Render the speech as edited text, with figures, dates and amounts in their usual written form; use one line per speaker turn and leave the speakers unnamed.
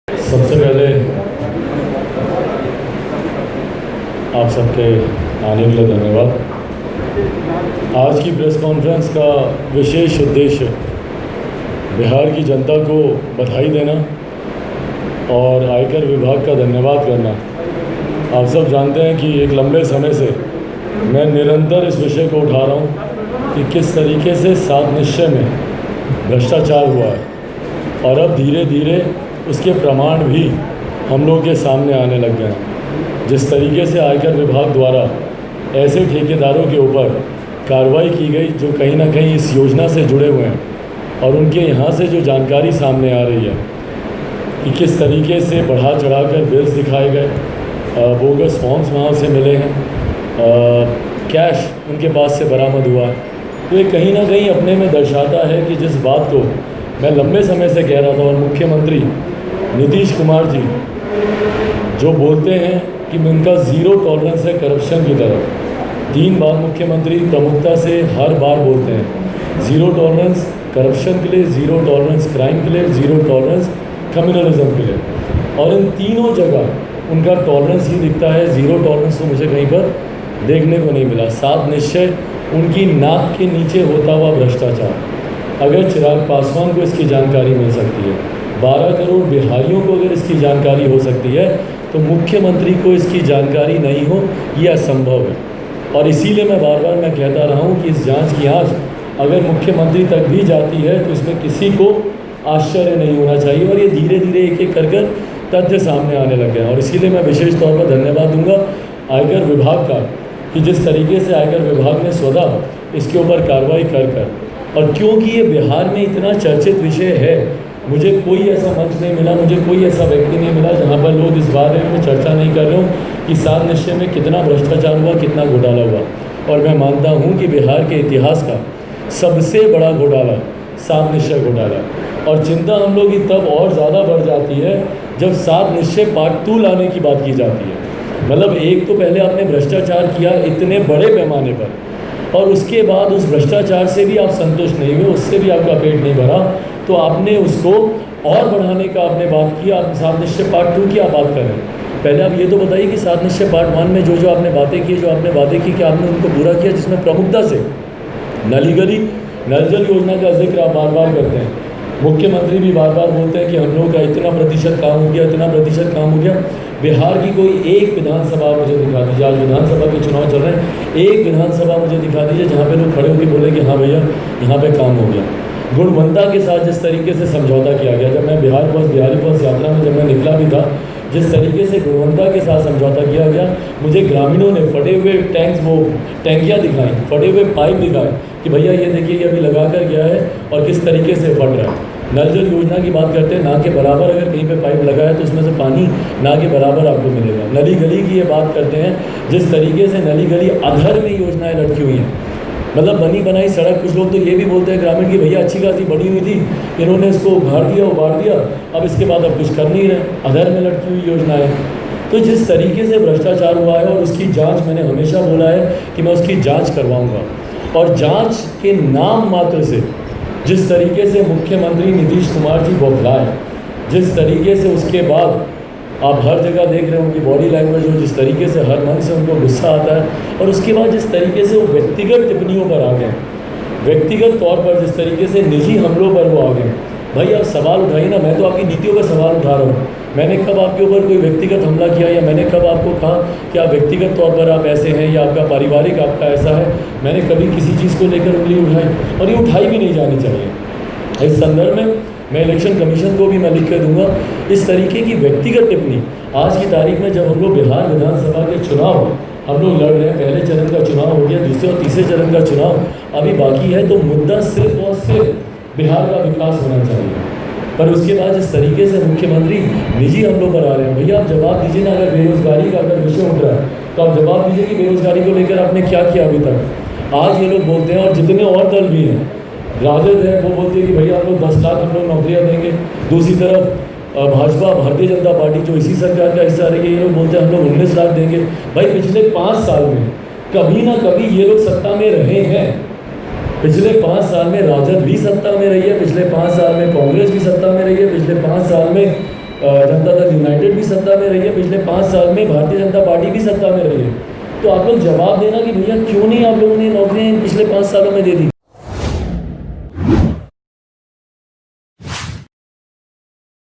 सबसे पहले आप सबके आने के लिए धन्यवाद। आज की प्रेस कॉन्फ्रेंस का विशेष उद्देश्य बिहार की जनता को बधाई देना और आयकर विभाग का धन्यवाद करना। आप सब जानते हैं कि एक लंबे समय से मैं निरंतर इस विषय को उठा रहा हूँ कि किस तरीके से 7 निश्चय में भ्रष्टाचार हुआ है और अब धीरे धीरे उसके प्रमाण भी हम लोग के सामने आने लग गए हैं। जिस तरीके से आयकर विभाग द्वारा ऐसे ठेकेदारों के ऊपर कार्रवाई की गई जो कहीं ना कहीं इस योजना से जुड़े हुए हैं और उनके यहाँ से जो जानकारी सामने आ रही है कि किस तरीके से बढ़ा चढ़ाकर बिल्स दिखाए गए, बोगस फॉर्म्स वहाँ से मिले हैं, कैश उनके पास से बरामद हुआ है, तो ये कहीं ना कहीं अपने में दर्शाता है कि जिस बात को मैं लंबे समय से कह रहा था और मुख्यमंत्री नीतीश कुमार जी जो बोलते हैं कि उनका ज़ीरो टॉलरेंस है करप्शन की तरफ। 3 बार मुख्यमंत्री प्रमुखता से हर बार बोलते हैं ज़ीरो टॉलरेंस करप्शन के लिए, ज़ीरो टॉलरेंस क्राइम के लिए, ज़ीरो टॉलरेंस कम्युनलिज्म के लिए, और इन तीनों जगह उनका टॉलरेंस ही दिखता है। ज़ीरो टॉलरेंस तो मुझे कहीं पर देखने को नहीं मिला। 7 निश्चय उनकी नाक के नीचे होता हुआ भ्रष्टाचार। अगर चिराग पासवान को इसकी जानकारी मिल सकती है, 12 करोड़ बिहारियों को अगर इसकी जानकारी हो सकती है, तो मुख्यमंत्री को इसकी जानकारी नहीं हो ये असंभव है। और इसीलिए मैं बार बार कहता रहा हूँ कि इस जांच की आँच अगर मुख्यमंत्री तक भी जाती है तो इसमें किसी को आश्चर्य नहीं होना चाहिए। और ये धीरे धीरे एक एक कर तथ्य सामने आने लग गए हैं। और इसीलिए मैं विशेष तौर पर धन्यवाद दूंगा आयकर विभाग का कि जिस तरीके से आयकर विभाग ने स्वतः इसके ऊपर कार्रवाई कर और क्योंकि ये बिहार में इतना चर्चित विषय है, मुझे कोई ऐसा मंच नहीं मिला, मुझे कोई ऐसा व्यक्ति नहीं मिला जहाँ पर लोग इस बारे में चर्चा नहीं कर रहे हो कि 7 निश्चय में कितना भ्रष्टाचार हुआ, कितना घोटाला हुआ। और मैं मानता हूँ कि बिहार के इतिहास का सबसे बड़ा घोटाला 7 निश्चय घोटाला। और चिंता हम लोग की तब और ज़्यादा बढ़ जाती है जब 7 निश्चय पार्ट 2 लाने की बात की जाती है। मतलब एक तो पहले आपने भ्रष्टाचार किया इतने बड़े पैमाने पर और उसके बाद उस भ्रष्टाचार से भी आप संतुष्ट नहीं हुए, उससे भी आपका पेट नहीं भरा, तो आपने उसको और बढ़ाने का आपने बात की। आप 7 निश्चय पार्ट 2 की आप बात कर रहे हैं। पहले आप ये तो बताइए कि 7 निश्चय पार्ट 1 में जो आपने बातें की, जो आपने वादे की, कि आपने उनको पूरा किया, जिसमें प्रमुखता से नली गली नल जल योजना का जिक्र आप बार बार करते हैं। मुख्यमंत्री भी बार बार बोलते हैं कि हम लोग का इतना प्रतिशत काम हो गया, इतना प्रतिशत काम हो गया। बिहार की कोई एक विधानसभा मुझे दिखा दीजिए, आज विधानसभा के चुनाव चल रहे हैं, एक विधानसभा मुझे दिखा दीजिए जहाँ पे लोग खड़े होकर बोले कि हाँ भैया यहाँ पे काम हो गया। गुणवत्ता के साथ जिस तरीके से समझौता किया गया, जब मैं बिहारी बस यात्रा में जब मैं निकला भी था, जिस तरीके से गुणवत्ता के साथ समझौता किया गया, मुझे ग्रामीणों ने फटे हुए टैंकियाँ दिखाई, फटे हुए पाइप दिखाए कि भैया ये देखिए ये अभी लगा कर गया है और किस तरीके से फट रहा है। नल जल योजना की बात करते हैं, ना के बराबर अगर कहीं पे पाइप लगा है तो उसमें से पानी ना के बराबर आपको मिलेगा। नली गली की ये बात करते हैं, जिस तरीके से नली गली अधर में योजनाएं लटकी हुई हैं, मतलब बनी बनाई सड़क। कुछ लोग तो ये भी बोलते हैं ग्रामीण की भैया अच्छी खासी बनी हुई थी, इन्होंने इसको उभार दिया, अब इसके बाद अब कुछ कर नहीं रहे, अधर में लटकी हुई योजनाएँ। तो जिस तरीके से भ्रष्टाचार हुआ है और उसकी जाँच, मैंने हमेशा बोला है कि मैं उसकी जाँच करवाऊँगा। और जाँच के नाम मात्र से जिस तरीके से मुख्यमंत्री नीतीश कुमार जी बौखलाए, जिस तरीके से उसके बाद आप हर जगह देख रहे हो कि बॉडी लैंग्वेज हो, जिस तरीके से हर मन से उनको गुस्सा आता है, और उसके बाद जिस तरीके से वो व्यक्तिगत टिप्पणियों पर आ गए, व्यक्तिगत तौर पर जिस तरीके से निजी हमलों पर वो आ गए। भाई आप सवाल उठाइए ना, मैं तो आपकी नीतियों का सवाल उठा रहा हूँ। मैंने कब आपके ऊपर कोई व्यक्तिगत हमला किया, या मैंने कब आपको कहा कि आप व्यक्तिगत तौर पर आप ऐसे हैं या आपका पारिवारिक आपका ऐसा है? मैंने कभी किसी चीज़ को लेकर उंगली उठाई, और ये उठाई भी नहीं जानी चाहिए। इस संदर्भ में मैं इलेक्शन कमीशन को भी मैं लिख कर दूंगा, इस तरीके की व्यक्तिगत टिप्पणी आज की तारीख में, जब हम लोग बिहार विधानसभा के चुनाव हम लोग लड़ रहे हैं, पहले चरण का चुनाव हो गया, दूसरे और तीसरे चरण का चुनाव अभी बाकी है, तो मुद्दा सिर्फ और सिर्फ बिहार का विकास होना चाहिए। पर उसके बाद जिस तरीके से मुख्यमंत्री निजी हमलों पर आ रहे हैं, भैया आप जवाब दीजिए ना। अगर बेरोजगारी का अगर विषय उठ रहा है तो आप जवाब दीजिए कि बेरोजगारी को लेकर आपने क्या किया अभी तक। आज ये लोग बोलते हैं, और जितने और दल भी हैं, राजद है, वो बोलते हैं कि भैया हम लोग 10 लाख हम लोग नौकरियाँ देंगे। दूसरी तरफ भाजपा भारतीय जनता पार्टी जो इसी सरकार का हिस्सा रही है, ये लोग बोलते हैं हम लोग 19 लाख देंगे। भाई पिछले 5 साल में कभी ना कभी ये लोग सत्ता में रहे हैं। पिछले 5 साल में राजद भी सत्ता में रही है, पिछले 5 साल में कांग्रेस भी सत्ता में रही है, पिछले 5 साल में जनता दल यूनाइटेड भी सत्ता में रही है, पिछले 5 साल में भारतीय जनता पार्टी भी सत्ता में रही है। तो आप लोग जवाब देना कि भैया क्यों नहीं आप लोगों ने नौकरियाँ पिछले 5 सालों में दे दी।